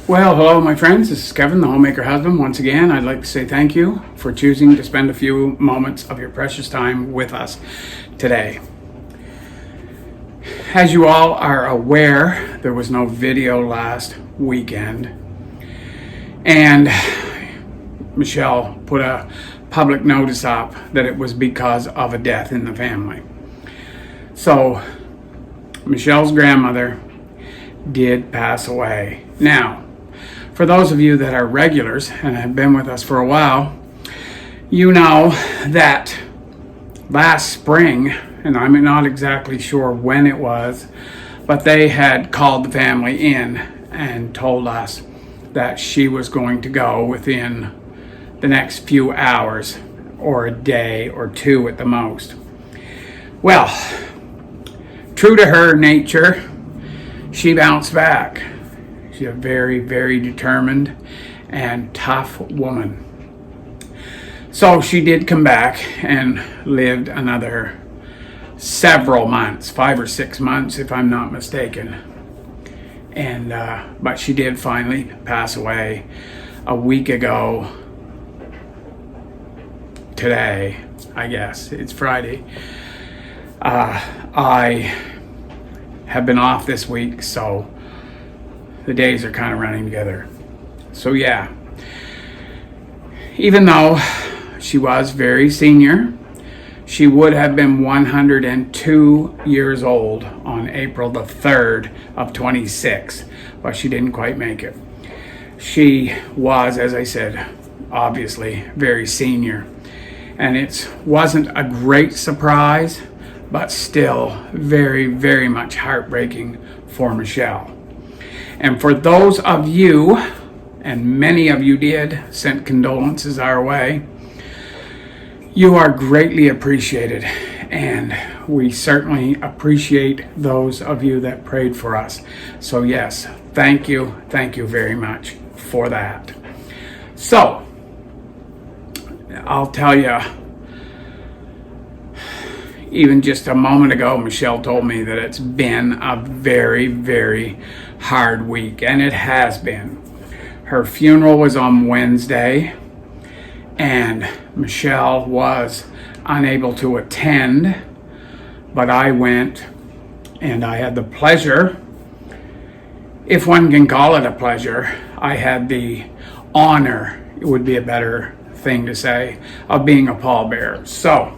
Well, hello, my friends. This is Kevin, the Homemaker husband. Once again, I'd like to say thank you for choosing to spend a few moments of your precious time with us today. As you all are aware, there was no video last weekend, and Michelle put a public notice up that it was because of a death in the family. So, Michelle's grandmother did pass away. Now, for those of you that are regulars and have been with us for a while, you know that last spring, and I'm not exactly sure when it was, but they had called the family in and told us that she was going to go within the next few hours, or a day or two at the most. Well, true to her nature, she bounced back. She's a very, very determined and tough woman. So she did come back and lived another several months, 5 or 6 months if I'm not mistaken. And but she did finally pass away a week ago today, I guess. It's Friday. I have been off this week, so the days are kind of running together. So yeah, even though she was very senior, she would have been 102 years old on April the 3rd of 26, but she didn't quite make it. She was, as I said, obviously very senior, and it wasn't a great surprise, but still very, very much heartbreaking for Michelle. And for those of you, and many of you did, sent condolences our way, you are greatly appreciated. And we certainly appreciate those of you that prayed for us. So yes, thank you very much for that. So, I'll tell you, even just a moment ago, Michelle told me that it's been a very, very hard week, and it has been. Her funeral was on Wednesday, and Michelle was unable to attend, but I went, and I had the pleasure, if one can call it a pleasure, I had the honor, it would be a better thing to say, of being a pallbearer. So,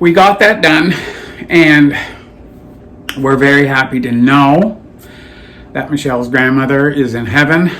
we got that done, and we're very happy to know that Michelle's grandmother is in heaven,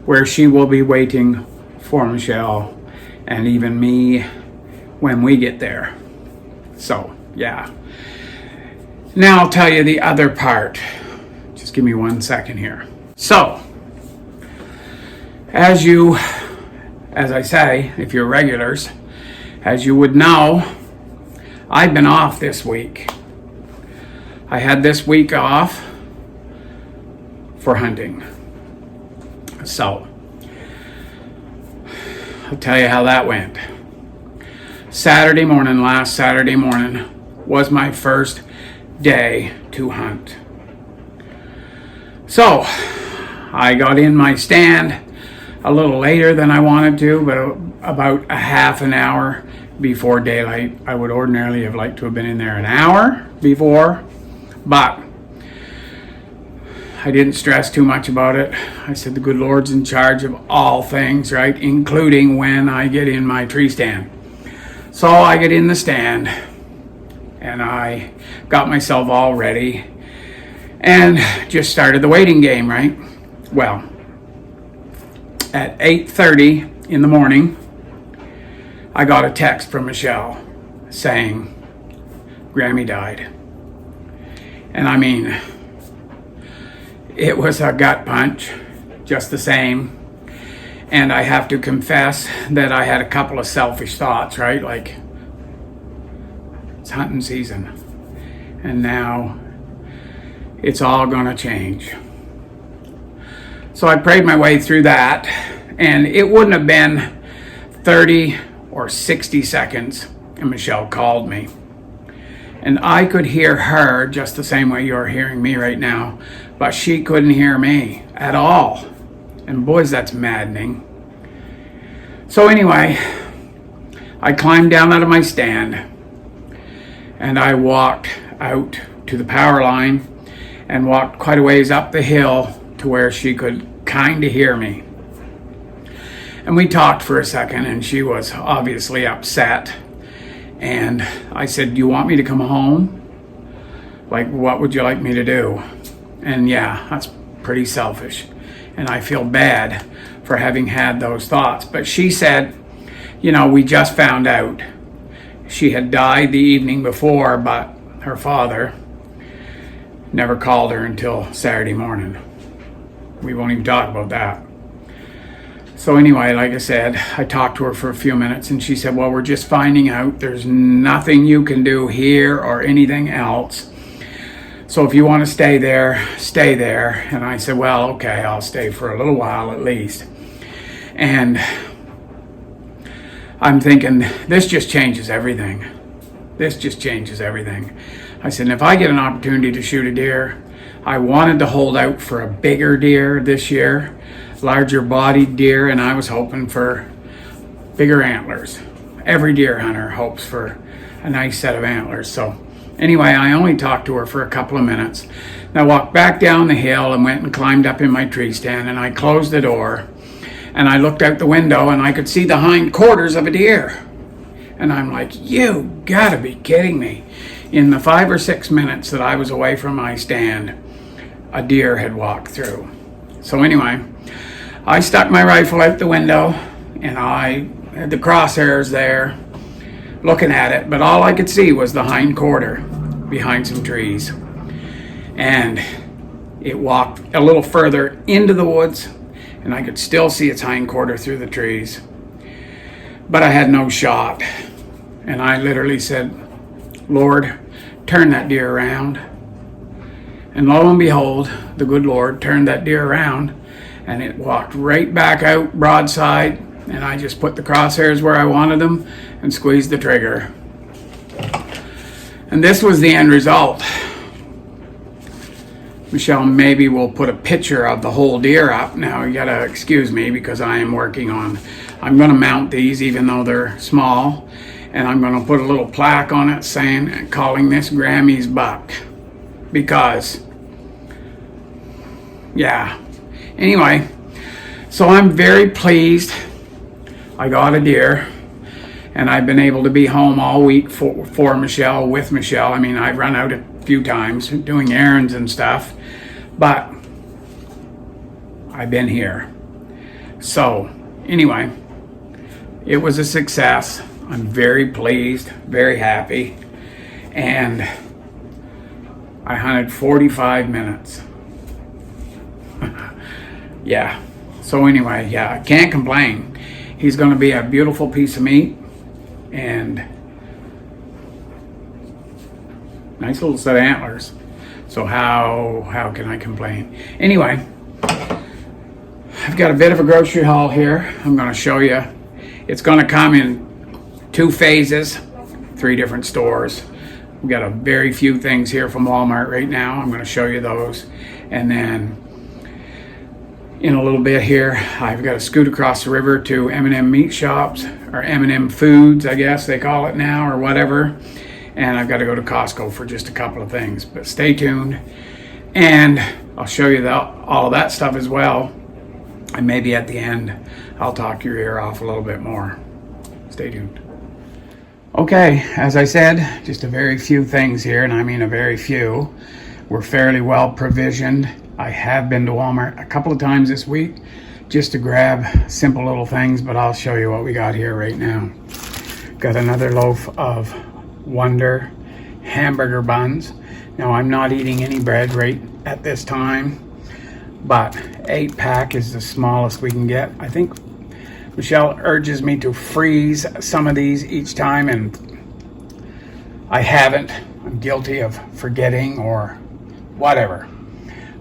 where she will be waiting for Michelle and even me when we get there. So, yeah. Now I'll tell you the other part. Just give me 1 second here. So, as I say, if you're regulars, as you would know, I've been off this week. I had this week off for hunting. So, I'll tell you how that went. Last Saturday morning, was my first day to hunt. So, I got in my stand a little later than I wanted to, but about a half an hour before daylight. I would ordinarily have liked to have been in there an hour before, but I didn't stress too much about it. I said the good Lord's in charge of all things, right? Including when I get in my tree stand. So I get in the stand, and I got myself all ready, and just started the waiting game, right? Well, at 8:30 in the morning, I got a text from Michelle saying, Grammy died. And I mean, it was a gut punch, just the same. And I have to confess that I had a couple of selfish thoughts, right? Like, it's hunting season, and now it's all gonna change. So I prayed my way through that, and it wouldn't have been 30 or 60 seconds, and Michelle called me. And I could hear her just the same way you're hearing me right now, but she couldn't hear me at all. And boys, that's maddening. So anyway, I climbed down out of my stand and I walked out to the power line and walked quite a ways up the hill to where she could kind of hear me. And we talked for a second, and she was obviously upset. And I said, "Do you want me to come home? Like, what would you like me to do?" And yeah, that's pretty selfish. And I feel bad for having had those thoughts. But she said, "You know, we just found out she had died the evening before, but her father never called her until Saturday morning." We won't even talk about that. So anyway, like I said, I talked to her for a few minutes and she said, "Well, we're just finding out. There's nothing you can do here or anything else. So if you want to stay there, stay there." And I said, "Well, okay, I'll stay for a little while at least." And I'm thinking, this just changes everything. This just changes everything. I said, if I get an opportunity to shoot a deer, I wanted to hold out for a bigger deer this year, larger bodied deer, and I was hoping for bigger antlers. Every deer hunter hopes for a nice set of antlers. So anyway, I only talked to her for a couple of minutes. And I walked back down the hill and went and climbed up in my tree stand, and I closed the door and I looked out the window and I could see the hind quarters of a deer. And I'm like, you gotta be kidding me. In the 5 or 6 minutes that I was away from my stand, a deer had walked through. So anyway, I stuck my rifle out the window and I had the crosshairs there looking at it, but all I could see was the hind quarter behind some trees. And it walked a little further into the woods and I could still see its hind quarter through the trees. But I had no shot. And I literally said, "Lord, turn that deer around." And lo and behold, the good Lord turned that deer around and it walked right back out broadside, and I just put the crosshairs where I wanted them and squeezed the trigger. And this was the end result. Michelle maybe will put a picture of the whole deer up. Now you gotta excuse me because I'm gonna mount these even though they're small, and I'm gonna put a little plaque on it saying, calling this Grammy's buck. Because, yeah. Anyway, so I'm very pleased. I got a deer, and I've been able to be home all week for Michelle, with Michelle. I mean, I've run out a few times doing errands and stuff, but I've been here. So anyway, it was a success. I'm very pleased, very happy, and I hunted 45 minutes. Yeah. So anyway, yeah, I can't complain. He's going to be a beautiful piece of meat and nice little set of antlers. So how can I complain? Anyway, I've got a bit of a grocery haul here. I'm going to show you. It's going to come in 2 phases, 3 different stores. We've got a very few things here from Walmart right now. I'm going to show you those. And then in a little bit here, I've got to scoot across the river to M&M meat shops, or M&M Foods, I guess they call it now, or whatever. And I've got to go to Costco for just a couple of things. But stay tuned. And I'll show you all of that stuff as well. And maybe at the end, I'll talk your ear off a little bit more. Stay tuned. Okay, as I said, just a very few things here, and I mean a very few. We're fairly well provisioned. I have been to Walmart a couple of times this week just to grab simple little things, but I'll show you what we got here right now. Got another loaf of Wonder hamburger buns. Now I'm not eating any bread right at this time, but 8-pack is the smallest we can get. I think Michelle urges me to freeze some of these each time, and I haven't. I'm guilty of forgetting or whatever.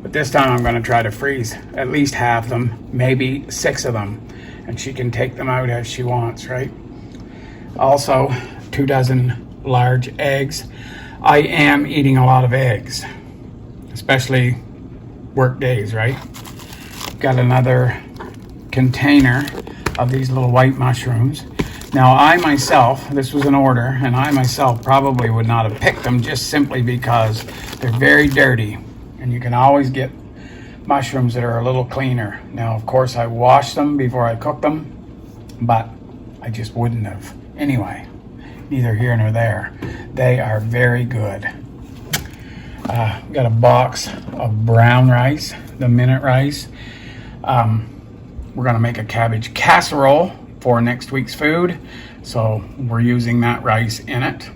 But this time I'm going to try to freeze at least half them, maybe 6 of them, and she can take them out as she wants, right? Also, 2 dozen large eggs. I am eating a lot of eggs, especially work days, right? Got another container of these little white mushrooms. Now I myself, this was an order, and I myself probably would not have picked them just simply because they're very dirty, and you can always get mushrooms that are a little cleaner. Now of course I washed them before I cooked them, but I just wouldn't have. Anyway, neither here nor there. They are very good. Got a box of brown rice, the minute rice. We're gonna make a cabbage casserole for next week's food, so we're using that rice in it.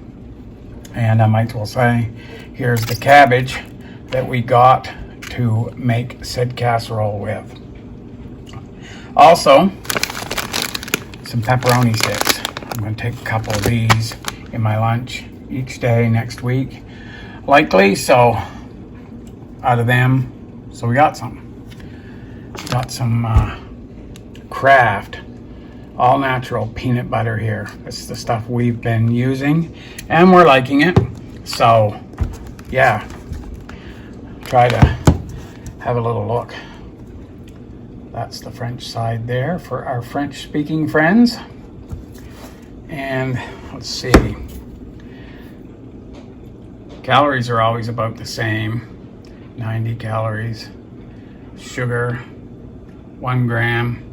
And I might as well say, here's the cabbage that we got to make said casserole with. Also, some pepperoni sticks. I'm going to take a couple of these in my lunch each day next week, likely. So out of them, so we got some Kraft all natural peanut butter here. It's the stuff we've been using and we're liking it. So yeah, try to have a little look. That's the French side there for our French speaking friends. And let's see, calories are always about the same, 90 calories. Sugar, 1 gram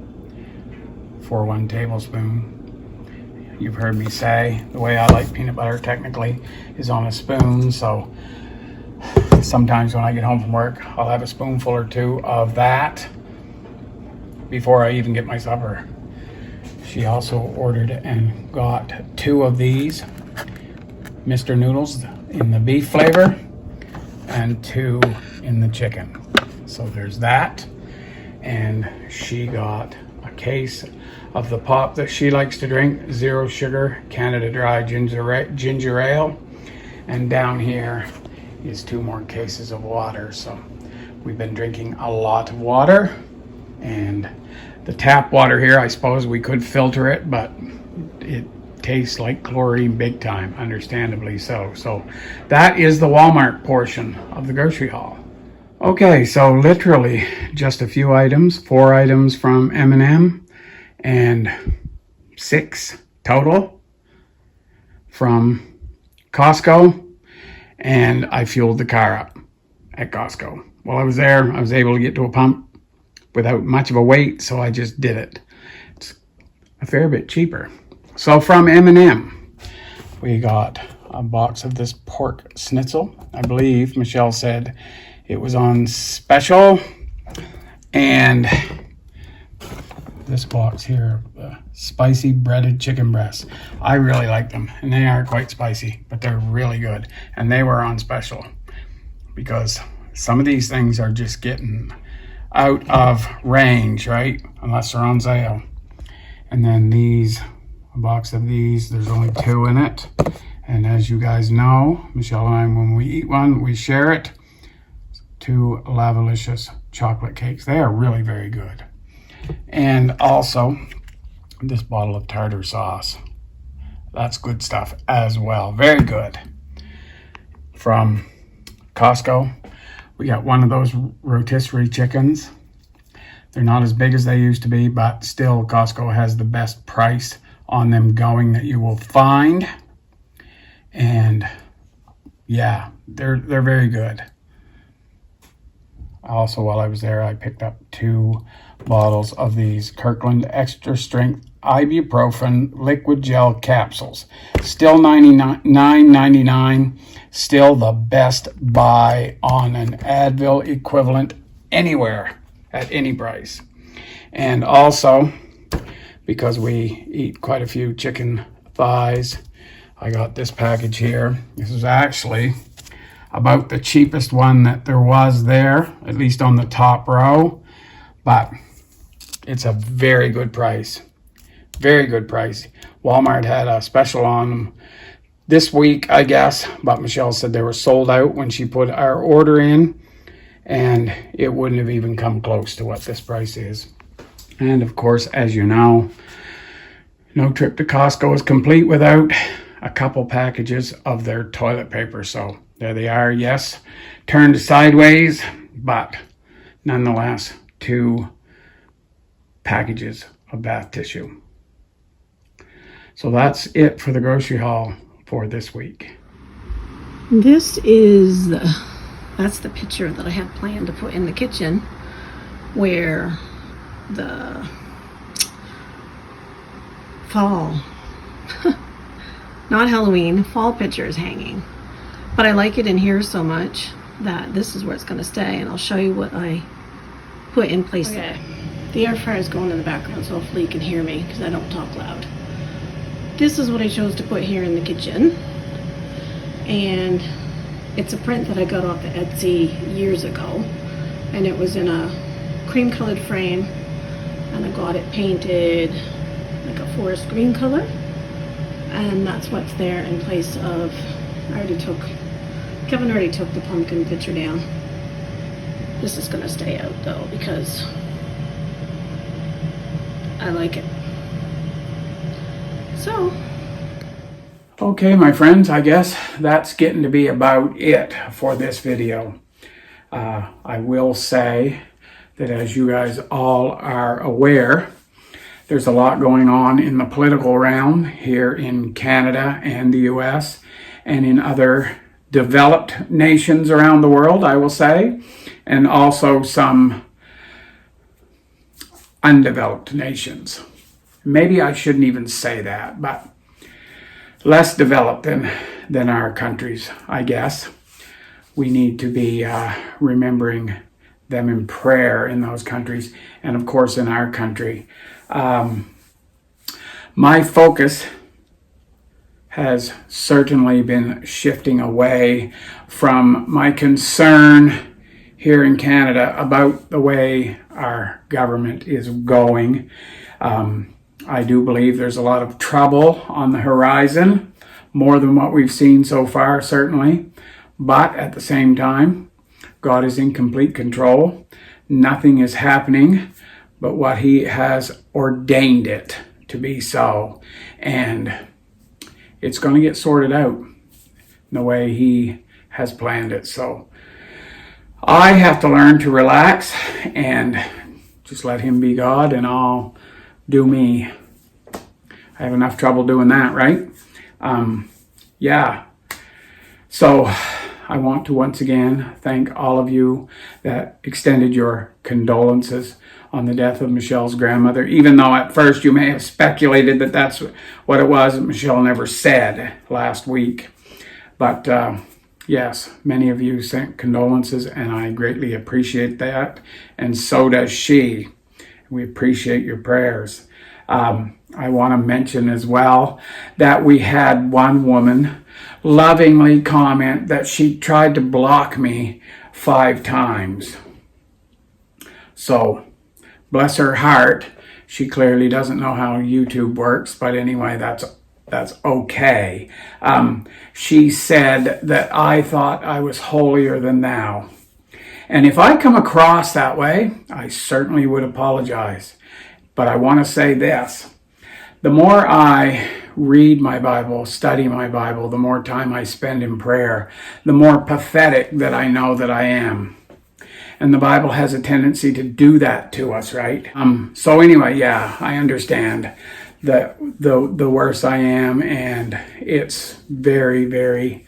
for 1 tablespoon. You've heard me say the way I like peanut butter technically is on a spoon, so sometimes when I get home from work I'll have a spoonful or two of that before I even get my supper. She also ordered and got 2 of these Mr. Noodles in the beef flavor and 2 in the chicken. So there's that. And she got a case of the pop that she likes to drink, 0 sugar Canada Dry ginger ale. And down here is 2 more cases of water. So we've been drinking a lot of water. And the tap water here, I suppose we could filter it, but it tastes like chlorine big time, understandably so. So that is the Walmart portion of the grocery haul. Okay, so literally just a few items, 4 items from M&M and 6 total from Costco, and I fueled the car up at Costco. While I was there, I was able to get to a pump without much of a wait, so I just did it. It's a fair bit cheaper. So from M&M, we got a box of this pork schnitzel. I believe Michelle said it was on special. And this box here, spicy breaded chicken breasts. I really like them, and they are quite spicy, but they're really good. And they were on special because some of these things are just getting out of range, right? Unless they're on sale. And then these, a box of these, there's only 2 in it. And as you guys know, Michelle and I, when we eat one, we share it. 2 Lavalicious chocolate cakes. They are really very good. And also this bottle of tartar sauce. That's good stuff as well. Very good. From Costco, we got one of those rotisserie chickens. They're not as big as they used to be, but still Costco has the best price on them going that you will find. And yeah, they're very good. Also, while I was there, I picked up 2 bottles of these Kirkland Extra Strength Ibuprofen Liquid Gel Capsules. Still $9.99. Still the best buy on an Advil equivalent anywhere at any price. And also, because we eat quite a few chicken thighs, I got this package here. This is actually about the cheapest one that there was there, at least on the top row, but it's a very good price. Very good price. Walmart had a special on them this week, I guess, but Michelle said they were sold out when she put our order in, and it wouldn't have even come close to what this price is. And of course, as you know, no trip to Costco is complete without a couple packages of their toilet paper. So there they are. Yes, turned sideways, but nonetheless, 2 packages of bath tissue. So that's it for the grocery haul for this week. That's the picture that I had planned to put in the kitchen, where the fall, not Halloween, fall picture is hanging. But I like it in here so much that this is where it's going to stay, and I'll show you what I put in place there. The air fryer is going in the background, so hopefully you can hear me because I don't talk loud. This is what I chose to put here in the kitchen, and it's a print that I got off of Etsy years ago, and it was in a cream colored frame, and I got it painted like a forest green color, and that's what's there in place of, Kevin already took the pumpkin picture down. This is gonna stay out though because I like it. So, okay, my friends, I guess that's getting to be about it for this video. I will say that, as you guys all are aware, there's a lot going on in the political realm here in Canada and the US and in other developed nations around the world, I will say, and also some undeveloped nations. Maybe I shouldn't even say that, but less developed than our countries, I guess. We need to be remembering them in prayer in those countries, and of course in our country. My focus has certainly been shifting away from my concern here in Canada about the way our government is going. I do believe there's a lot of trouble on the horizon, more than what we've seen so far, certainly. But at the same time, God is in complete control. Nothing is happening but what He has ordained it to be so. And it's going to get sorted out the way He has planned it. So I have to learn to relax and just let Him be God, and I'll do me. I have enough trouble doing that, right? Yeah. So I want to once again thank all of you that extended your condolences on the death of Michelle's grandmother, even though at first you may have speculated that that's what it was that Michelle never said last week. But yes, many of you sent condolences, and I greatly appreciate that, and so does she. We appreciate your prayers. I want to mention as well that we had one woman lovingly comment that she tried to block me 5 times. So, bless her heart, she clearly doesn't know how YouTube works, but anyway, that's okay. She said that I thought I was holier than thou. And if I come across that way, I certainly would apologize. But I want to say this. The more I read my Bible, study my Bible, the more time I spend in prayer, the more pathetic that I know that I am. And the Bible has a tendency to do that to us, right? So anyway, yeah, I understand that the worse I am, and it's very, very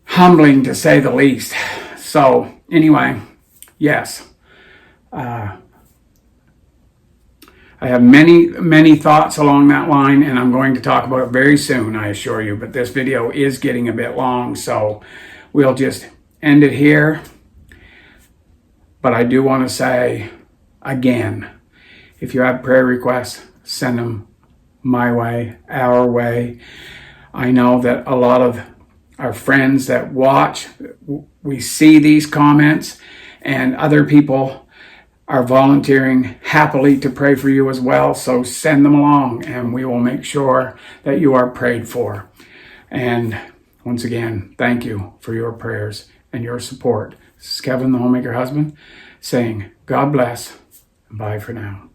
humbling to say the least. So anyway, yes. I have many thoughts along that line, and I'm going to talk about it very soon, I assure you. But this video is getting a bit long, so we'll just end it here. But I do want to say, again, if you have prayer requests, send them my way, our way. I know that a lot of our friends that watch, we see these comments, and other people are volunteering happily to pray for you as well. So send them along, and we will make sure that you are prayed for. And once again, thank you for your prayers and your support. This is Kevin, the Homemaker husband, saying God bless, and bye for now.